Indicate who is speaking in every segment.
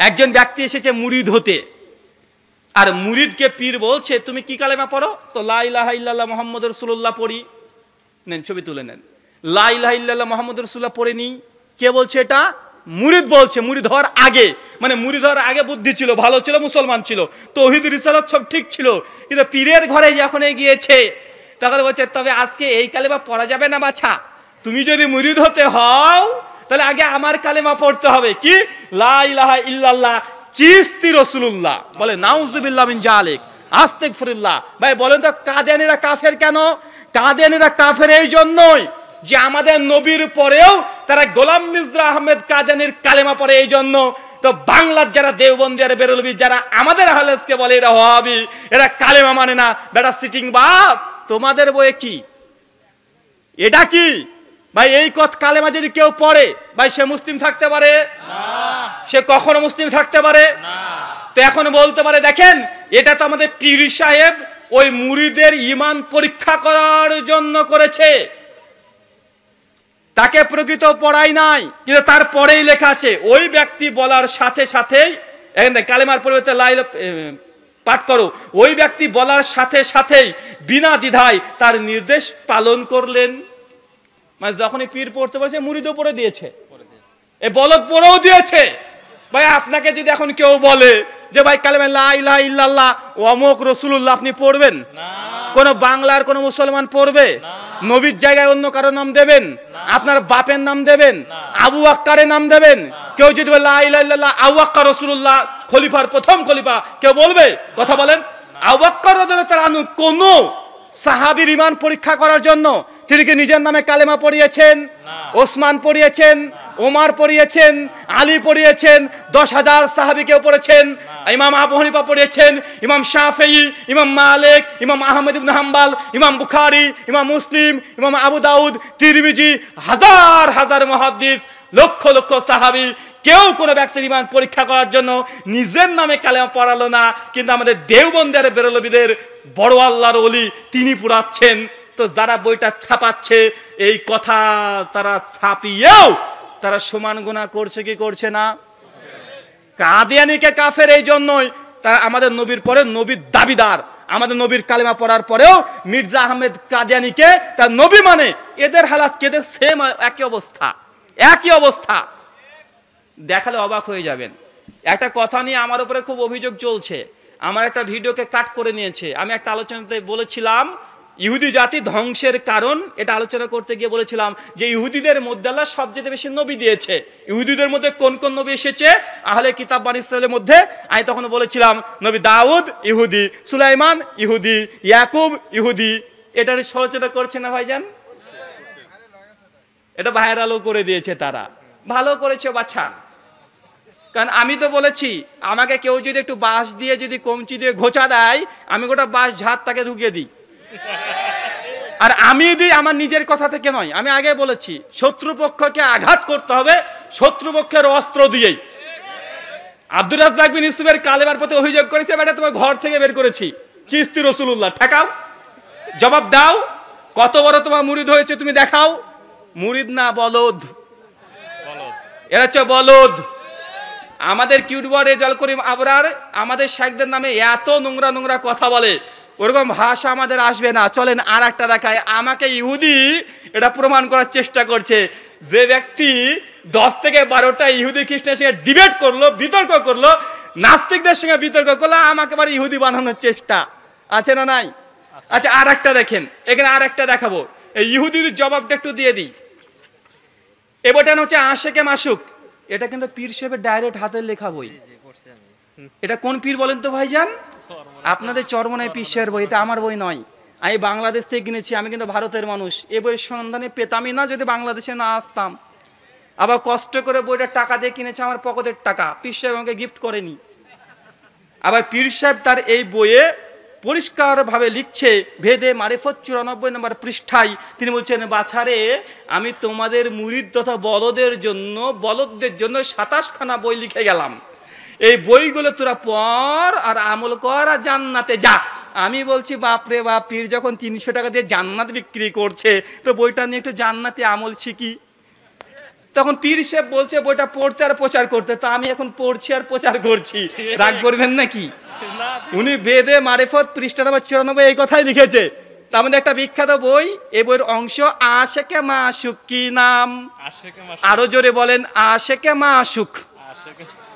Speaker 1: একজন ব্যক্তি এসেছে মুরিদ হতে, আর মুরিদকে পীর বলছে তুমি কি কালেমা পড়ো? তো লা ইলাহা ইল্লাল্লাহ মুহাম্মাদুর রাসূলুল্লাহ পড়ি। নেন ছবি তুলে নেন, লা ইলাহা ইল্লাল্লাহ মুহাম্মাদুর রাসূলুল্লাহ পড়ে নি। কে বলছে এটা? মুরিদ বলছে। মুরিদ হওয়ার আগে, মানে মুরিদ হওয়ার আগে বুদ্ধি ছিল, ভালো ছিল, মুসলমান ছিল, তৌহিদ রিসালাত সব ঠিক ছিল, কিন্তু পীরের ঘরে যখন গিয়েছে তখন বলছে তবে আজকে এই কালেমা পড়া যাবে না বাছা, তুমি যদি মুরিদ হতে হও তাহলে আগে আমার কালেমা পড়তে হবে, কি? লা ইলাহা ইল্লাল্লাহ চিস্তি রাসূলুল্লাহ। বলে নাউযুবিল্লাহ মিন জালিক, আস্তাগফিরুল্লাহ। ভাই বলেন তো কাদিয়ানীরা কাফের কেন? কাদিয়ানীরা কাফের এই জন্যই যে আমাদের নবীর পরেও তারা গোলাম মির্জা আহমেদ কাদিয়ানীর কালেমা পড়ে এই জন্য। তো বাংলার যারা দেওবন্দি আর বেরলভী যারা আমাদের আহলেসকে বলে এরা ওয়াহাবি, এরা কালেমা মানে না, বেটা সিটিং বাস। তোমাদের বইয়ে কি এটা? কি ভাই এই কথা কালেমা যদি কেউ পড়ে ভাই সে মুসলিম থাকতে পারে না, সে কখনো মুসলিম থাকতে পারে না। তো এখন বলতে পারে দেখেন এটা তো আমাদের পীর সাহেব ওই মুরিদের ঈমান পরীক্ষা করার জন্য করেছে, তাকে প্রকৃত পড়াই নাই, কিন্তু তারপরেই লেখা আছে ওই ব্যক্তি বলার সাথে সাথেই কালেমার পরিবর্তে লা ইলাহা পাঠ করো, ওই ব্যক্তি বলার সাথে সাথেই বিনা দ্বিধায় তার নির্দেশ পালন করলেন। মানে যখনই পীর পড়তে বলেছে মুরিদও পড়ে দিয়েছে, এই বলদ পড়েও দিয়েছে। ভাই আপনাকে যদি এখন কেউ বলে যে ভাই কালেমা লা ইলাহা ইল্লাল্লাহ অমুক রাসূলুল্লাহ আপনি পড়বেন না, কোন বাংলার কোন মুসলমান পড়বে? নবীর জায়গায় অন্য কারো নাম দেবেন? আপনার বাপের নাম দেবেন? আবু বকরের নাম দেবেন? কেউ যদি বলে লা ইলাহা ইল্লাল্লাহ আবু বকর রাসূলুল্লাহ খলিফার প্রথম খলিফা, কেউ বলবে? কথা বলেন। আবু বকর রাদিয়াল্লাহু আনহু কোন সাহাবীর ঈমান পরীক্ষা করার জন্য তিনি কি নিজের নামে কালেমা পড়িয়েছেন? ওসমান পড়িয়েছেন, ওমর পড়িয়েছেন, আলী পড়িয়েছেন, 10,000 সাহাবী কেউ পড়েছেন, ইমাম আবু হানিফা পড়িয়েছেন, ইমাম শাফিঈ, ইমাম মালিক, ইমাম আহমদ ইবনে হাম্বল, ইমাম বুখারী, ইমাম মুসলিম, ইমাম আবু দাউদ, তিরমিজি, হাজার হাজার মুহাদ্দিস, লক্ষ লক্ষ সাহাবী, কেউ কোনো ব্যক্তির ঈমান পরীক্ষা করার জন্য নিজের নামে কালেমা পড়ালো না, কিন্তু আমাদের দেওবন্দি আর বেরলভীদের বড় আল্লাহর ওলি তিনি পড়াচ্ছেন। তো যারা বইটা ছাপাচ্ছে এই কথা তারা ছাপিয়েও তারা সমান গুনাহ করছে কি করছে না? কাদিয়ানীকে কাফের এই জন্যই তারা আমাদের নবীর পরে নবীর দাবিদার, আমাদের নবীর কালেমা পড়ার পরেও মির্জা আহমেদ কাদিয়ানীকে তার নবী মানে। এদের হালাত কেটে সেম, একই অবস্থা, একই অবস্থা। দেখালে অবাক হয়ে যাবেন। একটা কথা নিয়ে আমার উপরে খুব অভিযোগ চলছে, আমার একটা ভিডিওকে কাট করে নিয়েছে। আমি একটা আলোচনাতে বলেছিলাম ইহুদি জাতি ধ্বংসের কারণ, এটা আলোচনা করতে গিয়ে বলেছিলাম যে ইহুদিদের মধ্যে আল্লাহ সবচেয়ে বেশি নবী দিয়েছে। ইহুদিদের মধ্যে কোন কোন নবী এসেছে? আহলে কিতাব বনী ইসরাঈলের মধ্যে আমি তখন বলেছিলাম নবী দাউদ ইহুদি, সুলাইমান ইহুদি, ইয়াকুব ইহুদি। এটার সমালোচনা করছে না ভাইজান? এটা ভাইরালও করে দিয়েছে তারা। ভালো করেছে বাচ্চা, কারণ আমি তো বলেছি আমাকে কেউ যদি একটু বাঁশ দিয়ে যদি কমচি দিয়ে ঘোচা দেয় আমি গোটা বাঁশ ঝাড় তাকে ঢুকিয়ে দিই। আর আমি দিই আমার নিজের কথা থেকে নয়, আমি আগে বলেছি শত্রুপক্ষকে আঘাত করতে হবে শত্রুপক্ষের অস্ত্র দিয়েই। আব্দুর রাজ্জাক বিন ইউসুফের কালেমার প্রতি অভিযোগ করেছে বেটা তোমার ঘর থেকে বের করেছি, চিস্তি রাসূলুল্লাহ, ঠেকাও, জবাব দাও, কত বড় তোমার মুরিদ হয়েছে তুমি দেখাও। মুরিদ না বলদ, এরা হচ্ছে বলদ। আমাদের কিউটবর রেজাল করিম আবরার আমাদের শেখদের নামে এত নোংরা নোংরা কথা বলে, ওরকম ভাষা আমাদের আসবে না। চলেন আর একটা দেখায়। আমাকে ইহুদি এটা প্রমাণ করার চেষ্টা করছে। যে ব্যক্তি 10 থেকে 12টা ইহুদি খ্রিস্টানের সঙ্গে ডিবেট করলো, বিতর্ক করলো, নাস্তিকদের সঙ্গে বিতর্ক করলো, আমাকে আবার ইহুদি বানানোর চেষ্টা আছে না নাই? আচ্ছা আর একটা দেখেন, এখানে আর একটা দেখাবো। এই ইহুদির জবাবটা একটু দিয়ে দিই। এ বইটা হচ্ছে আশেকে মাসুক, এটা কিন্তু পীর সাহেবের ডাইরেক্ট হাতের লেখা বই। এটা কোন পীর বলেন তো ভাইজান? আপনাদের চরমনায় পীর সাহেবের বই, এটা আমার বই নয়। আমি বাংলাদেশ থেকে কিনেছি, আমি কিন্তু ভারতের মানুষ। এ বইয়ের সন্ধানে পেতামই না যদি বাংলাদেশে না আসতাম। আবার কষ্ট করে বইটা টাকা দিয়ে কিনেছে, আমার পকেটের টাকা, পীর সাহেব আমাকে গিফট করেনি। আবার পীর সাহেব তার এই বইয়ে পরিষ্কারভাবে লিখছে ভেদে মারিফত 94 নম্বর পৃষ্ঠায় তিনি বলছেন বাছারে আমি তোমাদের মুরিদ তথা বলদের জন্য 27খানা বই লিখে গেলাম, এই বইগুলো তোরা পড় আর আমল কর আর জান্নাতে যা। আমি বলছি বাপরে বাপ, পীর যখন 300 টাকা দিয়ে জান্নাত বিক্রি করছে তো বইটা নিয়ে একটু জান্নাতে আমল শিখি। তখন পীর সাহেব বলছে বইটা পড়তে আর প্রচার করতে, তো আমি এখন পড়ছি আর প্রচার করছি, রাগ করবেন নাকি? উনি বেদে মারিফত পৃষ্ঠা নম্বর 94 এই কথাই লিখেছে। তার মধ্যে একটা বিখ্যাত বই, এই বইয়ের অংশ আশেকে মাসুক, কি নাম? আরো জোরে বলেন, আশেকে মাসুক,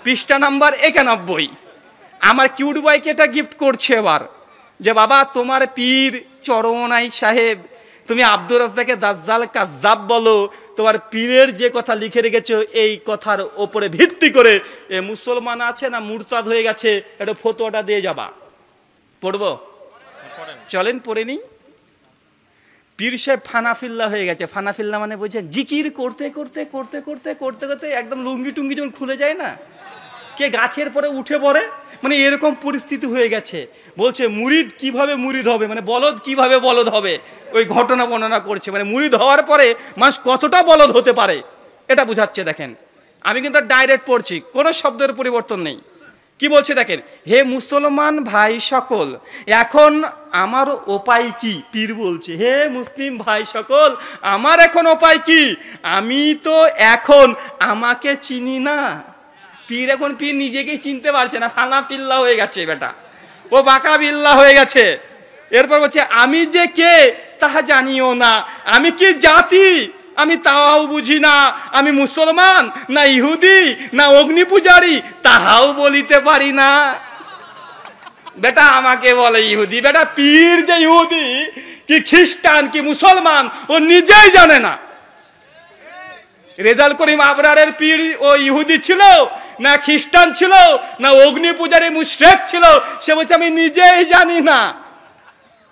Speaker 1: পৃষ্ঠা নাম্বার 91। আমার কিউট বয়কে এটা গিফট করছে এবার, যে বাবা তোমার পীর চরমনাই সাহেব, তুমি আব্দুর রাজ্জাককে দাজ্জাল কাজ্জাব বলো, তোমার পীরের যে কথা লিখে রেখেছো এই কথার ওপরে ভিত্তি করে এ মুসলমান আছে না মুরতাদ হয়ে গেছে, এটা ফতোয়াটা দিয়ে যাবা। পড়বো? চলেন পড়ে নিই। পীর সাহেব ফানাফিল্লা হয়ে গেছে। ফানাফিল্লা মানে বলছেন জিকির করতে করতে করতে করতে করতে করতে একদম লুঙ্গি টুঙ্গি যখন খুলে যায় না, কে গাছের পরে উঠে পড়ে, মানে এরকম পরিস্থিতি হয়ে গেছে। বলছে মুরিদ কিভাবে মুরিদ হবে, মানে বলদ কিভাবে বলদ হবে, ওই ঘটনা বর্ণনা করছে। মানে মুরিদ হওয়ার পরে মানুষ কতটা বলদ হতে পারে এটা বুঝাচ্ছে। দেখেন আমি কিন্তু ডাইরেক্ট পড়ছি, কোনো শব্দের পরিবর্তন নেই। কি বলছে দেখেন, হে মুসলমান ভাই সকল, এখন আমার উপায় কি? পীর বলছে হে মুসলিম ভাই সকল, আমার এখন উপায় কি? আমি তো এখন আমাকে চিনি না। পীর এখন পীর নিজেকে চিনতে পারছে না, ফানাফিল্লা হয়ে গেছে বেটা, ও বাঁকা বিল্লা হয়ে গেছে। এরপর বলছে আমি যে কে তাহা জানিও না, আমি কি জাতি আমি তাও বুঝি না, আমি মুসলমান না ইহুদি না অগ্নি পূজারি তাহাও বলিতে পারি না। বেটা আমাকে বলে ইহুদি, বেটা পীর যে ইহুদি কি খ্রিস্টান কি মুসলমান ও নিজেই জানে না। রেজাল করিম আবরারের পীর ও ইহুদি ছিল না খ্রিস্টান ছিল না অগ্নি পূজারী মুশরিক ছিল, সে বলছে আমি নিজেই জানি না।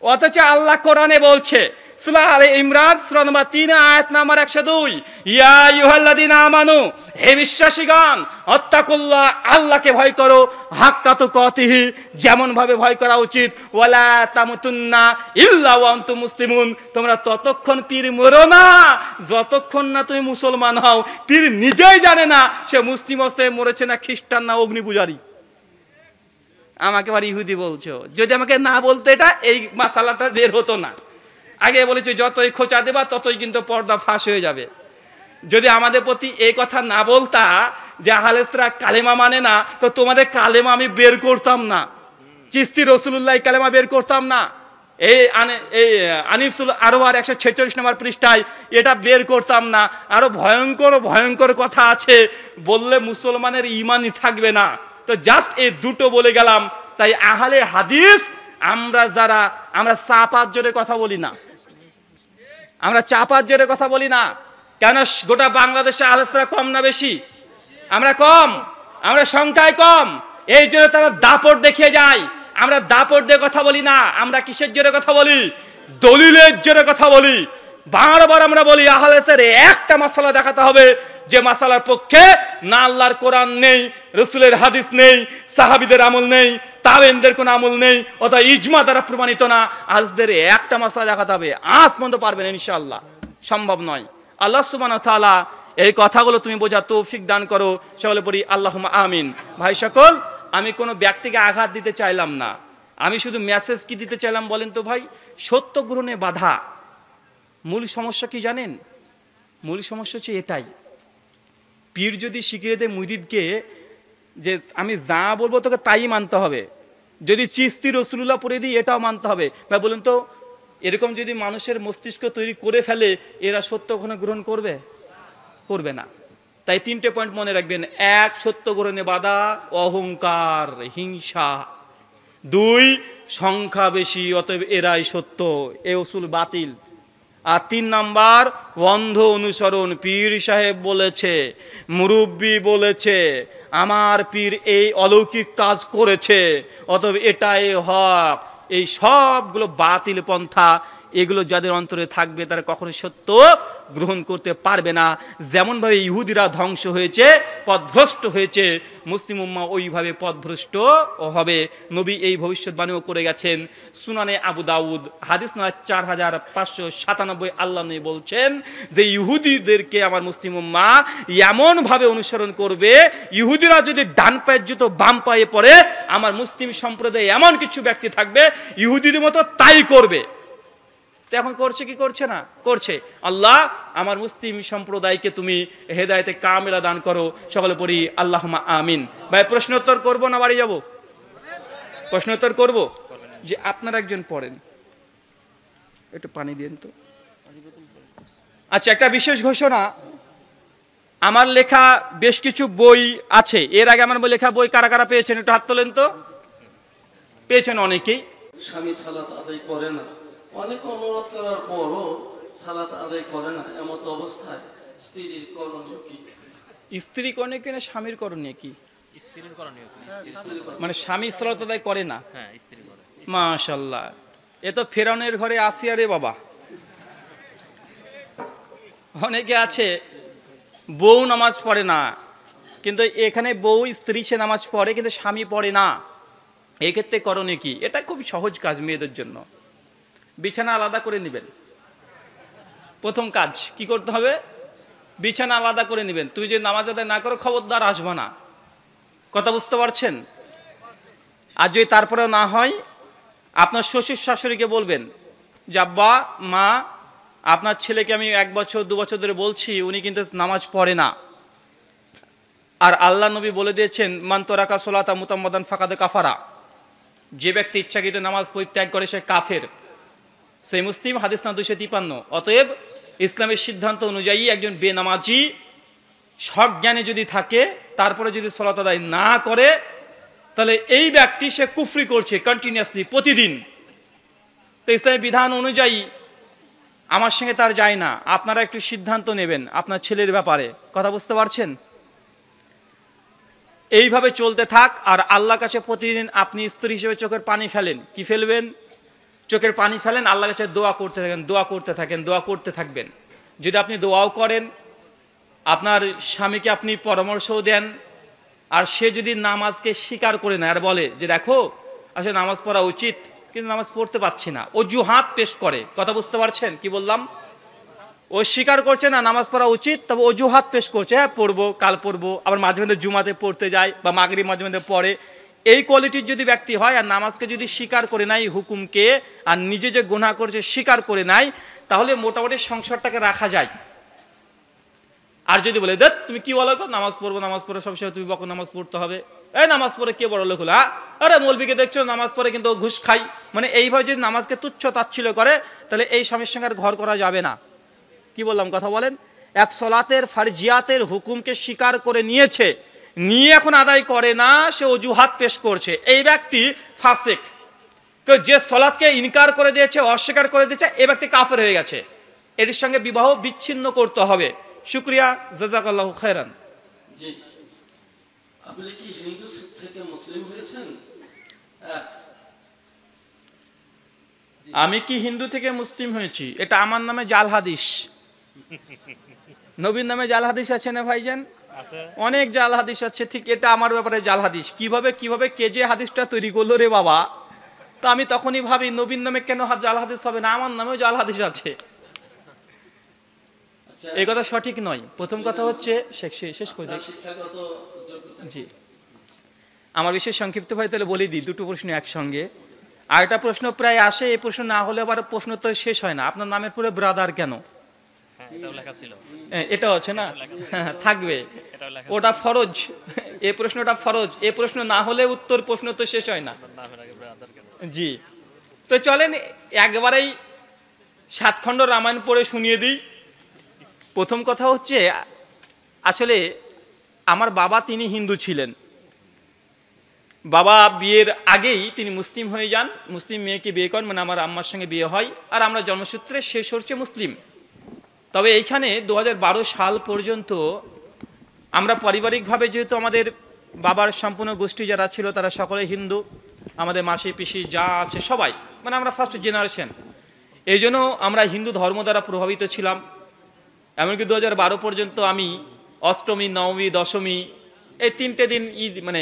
Speaker 1: অথচ আল্লাহ কোরআনে বলছে সূরা আলে ইমরান সূরা নম্বর 3 আয়াত নাম্বার 102, ইয়া আইয়ুহাল্লাযীনা আমানু, হে বিশ্বাসীগণ, আত্তাকুল্লাহ, আল্লাহকে ভয় করো, হাক্কা তুকাতিহি, যেমন ভাবে ভয় করা উচিত, ওয়ালা তামুতুন্না ইল্লা ওয়া আনতুম মুসলিমুন, তোমরা ততক্ষণ পীর মরো না যতক্ষণ না তুমি মুসলমান হও। পীর নিজেই জানে না সে মুসলিম হচ্ছে মরেছে না খ্রিস্টান না অগ্নি পূজারী, আমাকে আবার ইহুদি বলছো। যদি আমাকে না বলতে এটা এই মাসালাটা বের হতো না। আগে বলেছি যতই খোঁচা দেবা ততই কিন্তু পর্দা ফাঁস হয়ে যাবে। যদি আমাদের প্রতি এই কথা না বলতা যে আহলেসরা কালেমা মানে না, তো তোমাদের কালেমা আমি বের করতাম না, চিশতি রসুলুল্লাহ কালেমা বের করতাম না। এই আনিসুল আরওয়ার 146 নম্বর পৃষ্ঠায় এটা বের করতাম না। আরো ভয়ঙ্কর ভয়ঙ্কর কথা আছে, বললে মুসলমানের ইমানই থাকবে না। তো জাস্ট এই দুটো বলে গেলাম। তাই আহলে হাদিস আমরা যারা, আমরা চাপার জোরে কথা বলি না, আমরা চাপার জোরে কথা বলি না। কেন গোটা বাংলাদেশে আহলেসরা কম না বেশি? আমরা কম, আমরা সংখ্যায় কম, এই জন্য তারা দাপট দেখিয়ে যায়। আমরা দাপট দিয়ে কথা বলি না, আমরা কিসের জোরে কথা বলি? দলিলের জোরে কথা বলি। বারবার আমরা বলি আহলেসের একটা মাসালা দেখাতে হবে যে মাসালার পক্ষে না আল্লাহর কোরআন নেই, রসুলের হাদিস নেই, সাহাবীদের আমল নেই, তাবেনদের কোনো আমল নেই, অথবা ইজমা দ্বারা প্রমাণিত না। আজদের একটা মাসালা দেখাতে হবে। আজ পর্যন্ত পারবেন ইনশাআল্লাহ? সম্ভব নয়। আল্লাহ সুবহানাহু ওয়া তাআলা এই কথাগুলো তুমি বোঝার তৌফিক দান করো। সকলে পড়ি আল্লাহুম্মা আমিন। ভাই সকল, আমি কোনো ব্যক্তিকে আঘাত দিতে চাইলাম না, আমি শুধু মেসেজ কি দিতে চাইলাম বলেন তো ভাই? সত্য গ্রহণে বাধা। মূল সমস্যা কি জানেন? মূল সমস্যা হচ্ছে এটাই, পীর যদি শিখিয়ে দেয় মুরিদকে যে আমি যা বলবো তোকে তাই মানতে হবে, যদি চিশতি রসুলুল্লাহ পড়ে দিই এটাও মানতে হবে। ভাই বলুন তো, এরকম যদি মানুষের মস্তিষ্ক তৈরি করে ফেলে, এরা সত্য গ্রহণ গ্রহণ করবে? করবে না। তাই 3টে পয়েন্ট মনে রাখবেন। 1, সত্য গ্রহণে বাধা, অহংকার, হিংসা। 2, সংখ্যা বেশি অতএব এরাই সত্য, এ উসুল বাতিল। আর 3 নাম্বার, অন্ধ অনুসরণ। পীর সাহেব বলেছে, মুরব্বি বলেছে, আমার পীর এই অলৌকিক কাজ করেছে, অতএব এটাই হক। এই সবগুলো বাতিল পন্থা। এগুলো যাদের অন্তরে থাকবে তারা কখনো সত্য গ্রহণ করতে পারবে না। যেমনভাবে ইহুদিরা ধ্বংস হয়েছে, পথভ্রষ্ট হয়েছে, মুসলিম উম্মাহ ওইভাবে পথভ্রষ্ট হবে। নবী এই ভবিষ্যৎবাণীও করে গেছেন। সুনানে আবু দাউদ হাদিস নম্বর 4597 আল্লাহ নবী বলছেন যে ইহুদিদেরকে আমার মুসলিম উম্মাহ এমনভাবে অনুসরণ করবে, ইহুদিরা যদি ডান পায়ের জুতো বাম পায়ে পড়ে, আমার মুসলিম সম্প্রদায়ে এমন কিছু ব্যক্তি থাকবে ইহুদিদের মতো তাই করবে। তো এখন করছে কি করছে না? করছে। আল্লাহ আমার মুসলিম সম্প্রদায়কে তুমি হেদায়েতে কামেলা দান করো, সকলে পড়ি আল্লাহুম্মা আমিন। ভাই প্রশ্নোত্তর করবো না বাড়ি যাব? প্রশ্নোত্তর করব। যে আপনারা একজন পড়েন, একটু পানি দিন তো। আচ্ছা, একটা বিশেষ ঘোষণা, আমার লেখা বেশ কিছু বই আছে। এর আগে আমার লেখা বই কারা কারা পেয়েছেন একটু হাত তোলেন তো। পেয়েছেন অনেকেই।
Speaker 2: স্বামী সালাত আদায় করে না, অনেক অনুরোধ করার পরও সালাত আদায় করে না, এমত অবস্থায় স্ত্রীর করণীয় কি?
Speaker 1: স্ত্রী করণীয় কি না স্বামীর করণীয় কি?
Speaker 3: স্ত্রীর করণীয় কি?
Speaker 1: মানে স্বামী সালাত আদায় করে না?
Speaker 3: হ্যাঁ, স্ত্রী করে।
Speaker 1: মাশাআল্লাহ, এ তো ফেরাউনের ঘরে আসিয়া রে বাবা। অনেকে আছে বউ নামাজ পড়ে না, কিন্তু এখানে বউ স্ত্রী সে নামাজ পড়ে কিন্তু স্বামী পড়ে না। এক্ষেত্রে করণীয় কি? এটা খুব সহজ কাজ মেয়েদের জন্য। বিছানা আলাদা করে নেবেন। প্রথম কাজ কি করতে হবে? বিছানা আলাদা করে নেবেন। তুই যে নামাজ আদায় না করো খবরদার আসবে না। কথা বুঝতে পারছেন? আর যদি তারপরেও না হয়, আপনার শ্বশুর শাশুড়িকে বলবেন যে আব্বা মা, আপনার ছেলেকে আমি 1 বছর 2 বছর ধরে বলছি, উনি কিন্তু নামাজ পড়ে না। আর আল্লাহ নবী বলে দিয়েছেন মান তারাকা সালাতা মুতাম্মাদান ফাকাদ কাফারা, যে ব্যক্তি ইচ্ছাকৃত নামাজ পরিত্যাগ করে সে কাফের। সেই মুসলিম, হাদিস না 253। অতএব ইসলামের সিদ্ধান্ত অনুযায়ী একজন বেনামাজি সজ্ঞানে যদি থাকে, তারপরে যদি সালাত আদায় না করে, তাহলে এই ব্যক্তি সে কুফরি করছে কন্টিনিউয়াসলি, প্রতিদিন। তো ইসলামের বিধান অনুযায়ী আমার সঙ্গে তার যায় না। আপনারা একটু সিদ্ধান্ত নেবেন আপনার ছেলের ব্যাপারে। কথা বুঝতে পারছেন? এইভাবে চলতে থাক। আর আল্লাহর কাছে প্রতিদিন আপনি স্ত্রী হিসেবে চোখের পানি ফেলেন। কি ফেলবেন? চোখের পানি ফেলেন, আল্লাহর কাছে দোয়া করতে থাকেন, দোয়া করতে থাকেন, দোয়া করতে থাকবেন। যদি আপনি দোয়াও করেন, আপনার স্বামীকে আপনি পরামর্শও দেন, আর সে যদি নামাজকে স্বীকার করে নেয় আর বলে যে দেখো আসলে নামাজ পড়া উচিত কিন্তু নামাজ পড়তে পারছি না, অজুহাত পেশ করে। কথা বুঝতে পারছেন কি বললাম? ও স্বীকার করছে না নামাজ পড়া উচিত, তবে অজুহাত পেশ করছে, হ্যাঁ পড়বো, কাল পড়বো, আবার মাঝে মাঝে জুমাতে পড়তে যায় বা মাগরিব মাঝে মাঝে পড়ে। এই কোয়ালিটির যদি ব্যক্তি হয় আর নামাজকে যদি স্বীকার করে নাই হুকুমকে, আর নিজে যে গুনাহ করছে স্বীকার করে নাই, তাহলে মোটামুটি সংসারটাকে রাখা যায়। আর যদি বলে দেখ তুমি কি বলো, নামাজ পড়বো, নামাজ পড়ে সবসময় তুমি বকো নামাজ পড়তে হবে, এই নামাজ পড়ে কে বড় লোক হলো, হ্যাঁ আরে মৌলবীকে দেখছো নামাজ পড়ে কিন্তু ঘুষ খাই, মানে এইভাবে যদি নামাজকে তুচ্ছ তাচ্ছিল্য করে, তাহলে এই স্বামীর সঙ্গে আর ঘর করা যাবে না। কি বললাম কথা বলেন? এক সলাতের ফারজিয়াতের হুকুমকে স্বীকার করে নিয়েছে, নিয়ে এখন আদায় করে না, সে অজুহাত পেশ করছে, এই ব্যক্তি ফাসিক। যে সলাতকে ইনকার করে দিয়েছে, অস্বীকার করে দিয়েছে, এই ব্যক্তি কাফের হয়ে গেছে। এর সঙ্গে বিবাহ বিচ্ছিন্ন করতে হবে। শুকরিয়া, জাযাকাল্লাহু খায়রান।
Speaker 2: জি, আপনি কি হিন্দু থেকে মুসলিম হয়েছেন?
Speaker 1: আমি কি হিন্দু থেকে মুসলিম হয়েছি? এটা আমার নামে জাল হাদিস। নবীর নামে জাল হাদিস আছে না ভাইজান? অনেক জাল হাদিস আছে। ঠিক এটা আমার ব্যাপারে জাল হাদিস। কিভাবে কিভাবে কে যে হাদিসটা তৈরি করলো রে বাবা, তো আমি তখনই ভাবি নবীর নামে কেন জাল হাদিস হবে না, আমার নামেও জাল হাদিস আছে। এই কথা সঠিক নয়। প্রথম কথা হচ্ছে শেষ করে দিই।
Speaker 2: শিক্ষাগত যোগ্যতা।
Speaker 1: জি, আমার বিশেষ সংক্ষিপ্ত ভাই তাহলে বলে দিই দুটো প্রশ্ন একসঙ্গে। আর একটা প্রশ্ন প্রায় আসে, এই প্রশ্ন না হলে আবার প্রশ্ন তো শেষ হয় না, আপনার নামের পরে ব্রাদার কেন?
Speaker 3: এটাও লেখা ছিল।
Speaker 1: এটা হচ্ছে না, থাকবে, ওটা ফরজ। এই প্রশ্নটা ফরজ। এই প্রশ্ন না হলে উত্তর প্রশ্ন তো শেষ হয় না। জি, তো চলেন একবারেই 7 খণ্ড রামায়ণ পড়ে শুনিয়ে দিই। প্রথম কথা হচ্ছে, আসলে আমার বাবা তিনি হিন্দু ছিলেন। বাবা বিয়ের আগেই তিনি মুসলিম হয়ে যান, মুসলিম মেয়েকে বিয়ে করেন, মানে আমার আম্মার সঙ্গে বিয়ে হয়, আর আমরা জন্মসূত্রে শেষ হচ্ছে মুসলিম। তবে এইখানে 2012 সাল পর্যন্ত আমরা পারিবারিকভাবে, যেহেতু আমাদের বাবার সম্পূর্ণ গোষ্ঠী যারা ছিল তারা সকলে হিন্দু, আমাদের মাসি পিসি যা আছে সবাই, মানে আমরা ফার্স্ট জেনারেশন, এই জন্য আমরা হিন্দু ধর্ম দ্বারা প্রভাবিত ছিলাম। এমনকি 2012 পর্যন্ত আমি অষ্টমী, নবমী, দশমী এই 3টে দিন ঈদ, মানে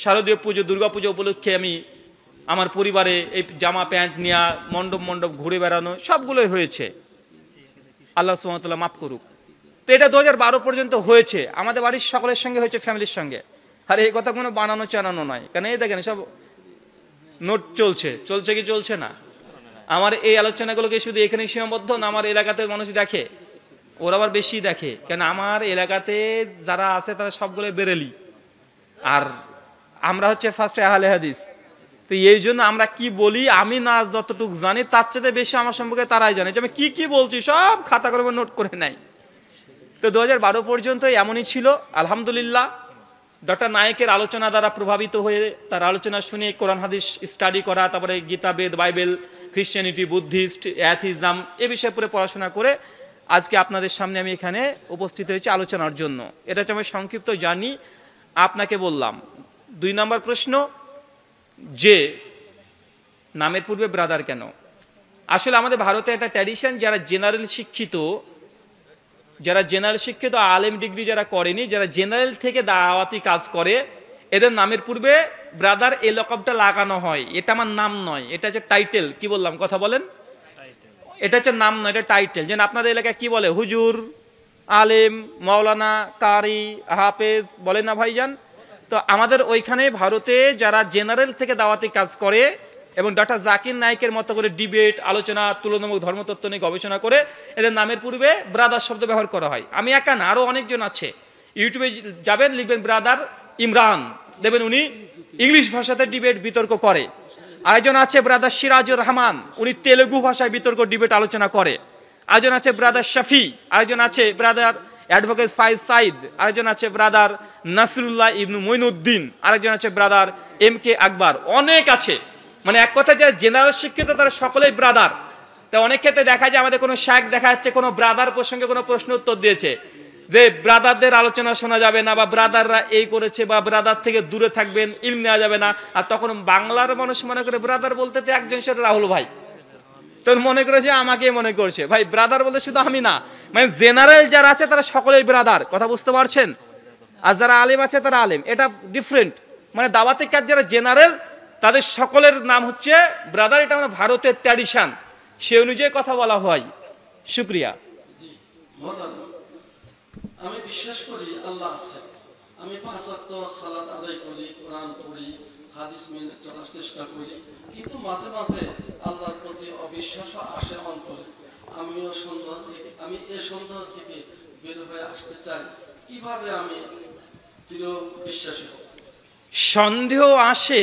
Speaker 1: শারদীয় পুজো, দুর্গা পুজো উপলক্ষে আমি আমার পরিবারে এই জামা প্যান্ট নিয়ে মণ্ডপ মণ্ডপ ঘুরে বেড়ানো সবগুলোই হয়েছে। আল্লাহ সুবহানাহু ওয়া তাআলা মাফ করুক। তো এটা 2012 পর্যন্ত হয়েছে, আমাদের বাড়ির সকলের সঙ্গে হয়েছে, ফ্যামিলির সঙ্গে। আর এই কথা কোনো বানানো চানানো নয়, কারণ এই দেখেন সব নোট চলছে কি চলছে না? আমার এই আলোচনাগুলোকে শুধু এখানেই সীমাবদ্ধ না, আমার এলাকাতে মানুষ দেখে, ওরা আবার বেশি দেখে, কেন আমার এলাকাতে যারা আছে তারা সবগুলো বেরেলি, আর আমরা হচ্ছে ফার্স্ট আহলে হাদিস। তো এই জন্য আমরা কি বলি, আমি না যতটুকু জানি তার চেয়ে বেশি আমার সম্পর্কে তারাই জানে, যে আমি কি কি বলছি সব খাতা করে নোট করে নেয়। তো 2012 পর্যন্ত এমনই ছিল। আলহামদুলিল্লাহ ডক্টর নায়েকের আলোচনা দ্বারা প্রভাবিত হয়ে, তার আলোচনা শুনে কোরআন হাদিস স্টাডি করা, তারপরে গীতা, বেদ, বাইবেল, খ্রিস্টানিটি, বুদ্ধিস্ট, অ্যাথিজম এ বিষয়ে পুরো পড়াশোনা করে আজকে আপনাদের সামনে আমি এখানে উপস্থিত হয়েছি আলোচনার জন্য। এটা হচ্ছে আমি সংক্ষিপ্ত জানি। আপনাকে বললাম 2 নম্বর প্রশ্ন, যে নামের পূর্বে ব্রাদার কেন? আসলে আমাদের ভারতে একটা ট্র্যাডিশন, যারা জেনারেল শিক্ষিত আলেম ডিগ্রি যারা করেনি, যারা জেনারেল থেকে দাওয়াতি কাজ করে, এদের নামের পূর্বে ব্রাদার এই লকবটা লাগানো হয়। এটা আমার নাম নয়, এটা হচ্ছে টাইটেল। কি বললাম, কথা বলেন? এটা হচ্ছে নাম নয়, এটা টাইটেল। যেন আপনাদের এলাকায় কি বলে, হুজুর, আলেম, মাওলানা, কারি, হাফেজ বলে না ভাইজান? তো আমাদের ওইখানে ভারতে যারা জেনারেল থেকে দাওয়াতি কাজ করে এবং ডক্টর জাকির নায়েকের মতো করে ডিবেট, আলোচনা, তুলনামূলক ধর্মতত্ত্ব নিয়ে গবেষণা করে, এদের নামের পূর্বে ব্রাদার শব্দ ব্যবহার করা হয়। আমি একা না, আরও অনেকজন আছে। ইউটিউবে যাবেন, লিখবেন ব্রাদার ইমরান, দেখবেন উনি ইংলিশ ভাষাতে ডিবেট বিতর্ক করে। আরেকজন আছে ব্রাদার সিরাজুর রহমান, উনি তেলেগু ভাষায় বিতর্ক ডিবেট আলোচনা করে। আরেকজন আছে ব্রাদার শফি, আরেকজন আছে ব্রাদার অ্যাডভোকেট ফাইজ সাইদ, আরেকজন আছে ব্রাদার নাসরুল্লাহ ইবনু মঈনুদ্দিন, আরেকজন আছে ব্রাদার MK আকবর। অনেক আছে, মানে এক কথা যারা জেনারেল শিক্ষিত তারা সকলেই ব্রাদার। তা অনেক ক্ষেত্রে দেখা যায় আমাদের কোনো শায়েখ দেখা যাচ্ছে কোনো ব্রাদার প্রসঙ্গে কোনো প্রশ্ন উত্তর দিয়েছে যে ব্রাদারদের আলোচনা শোনা যাবে না, বা ব্রাদাররা এই করেছে, বা ব্রাদার থেকে দূরে থাকবেন, ইলম নেওয়া যাবে না। আর তখন বাংলার মানুষ মনে করে ব্রাদার বলতে তো একজন সেটা রাহুল ভাই, তো মনে করে যে আমাকে মনে করছে। ভাই ব্রাদার বলতে শুধু আমি না, মানে জেনারেল যারা আছে তারা সকলেই ব্রাদার, কথা বুঝতে পারছেন? আর যারা আলেম আছে তারা আলেম, এটা ডিফারেন্ট। মানে দাওয়াতের কাজ যারা জেনারেল তাদের সকলের নাম হচ্ছে ব্রাদার। এটা মানে ভারতের ট্র্যাডিশন, সে অনুযায়ী কথা বলা হয়। শুক্রিয়া।
Speaker 2: আমি বিশ্বাস করি আল্লাহ আছে। আমি 5 ওয়াক্ত সালাত আদায় করি, কোরআন পড়ি, হাদিস মেনে চলার চেষ্টা করি, কিন্তু মাঝে মাঝে আল্লাহর প্রতি অবিশ্বাস আসে অন্তরে। আমি এই সন্দেহ থেকে বের হয়ে আসতে চাই। কিভাবে আমি চির বিশ্বাসী হব?
Speaker 1: সন্দেহ আসে,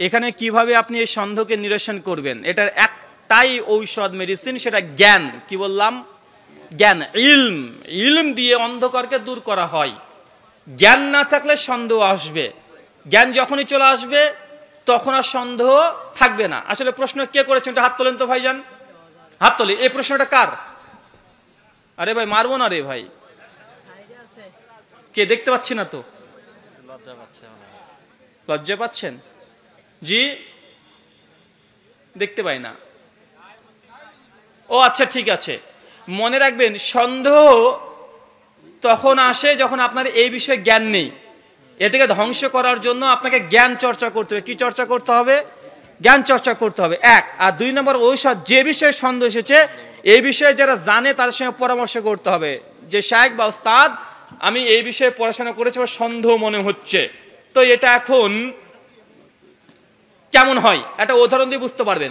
Speaker 1: এখানে কিভাবে আপনি এই সন্দেহকে নিরসন করবেন? এটার একটাই ঔষধ, মেডিসিন, সেটা জ্ঞান। কি বললাম? জ্ঞান, ইলম দিয়ে অন্ধকারকে দূর করা হয়। জ্ঞান না থাকলে সন্দেহ আসবে, জ্ঞান যখনই চলে আসবে তখন আর সন্দেহ থাকবে না। আসলে প্রশ্ন কে করেছেন? হাত তোলেন তো ভাইজান, হাত তোলে। এই প্রশ্নটা কার? আরে ভাই মারবো না রে ভাই, কে? দেখতে পাচ্ছি না তো। লজ্জা পাচ্ছেন? জি, দেখতে পাই না। ও আচ্ছা, ঠিক আছে। মনে রাখবেন, সন্দেহ তখন আসে যখন আপনার এই বিষয়ে জ্ঞান নেই। এটাকে ধ্বংস করার জন্য আপনাকে জ্ঞান চর্চা করতে হবে। কি চর্চা করতে হবে? জ্ঞান চর্চা করতে হবে, 1। আর 2 নম্বর, ঔষধ, যে বিষয়ে সন্দেহ এসেছে এই বিষয়ে যারা জানে তার সঙ্গে পরামর্শ করতে হবে, যে শায়েখ বা ওস্তাদ আমি এই বিষয়ে পড়াশোনা করেছি, সন্দেহ মনে হচ্ছে, তো এটা এখন কেমন হয় একটা উদাহরণ দিয়ে বুঝতে পারবেন।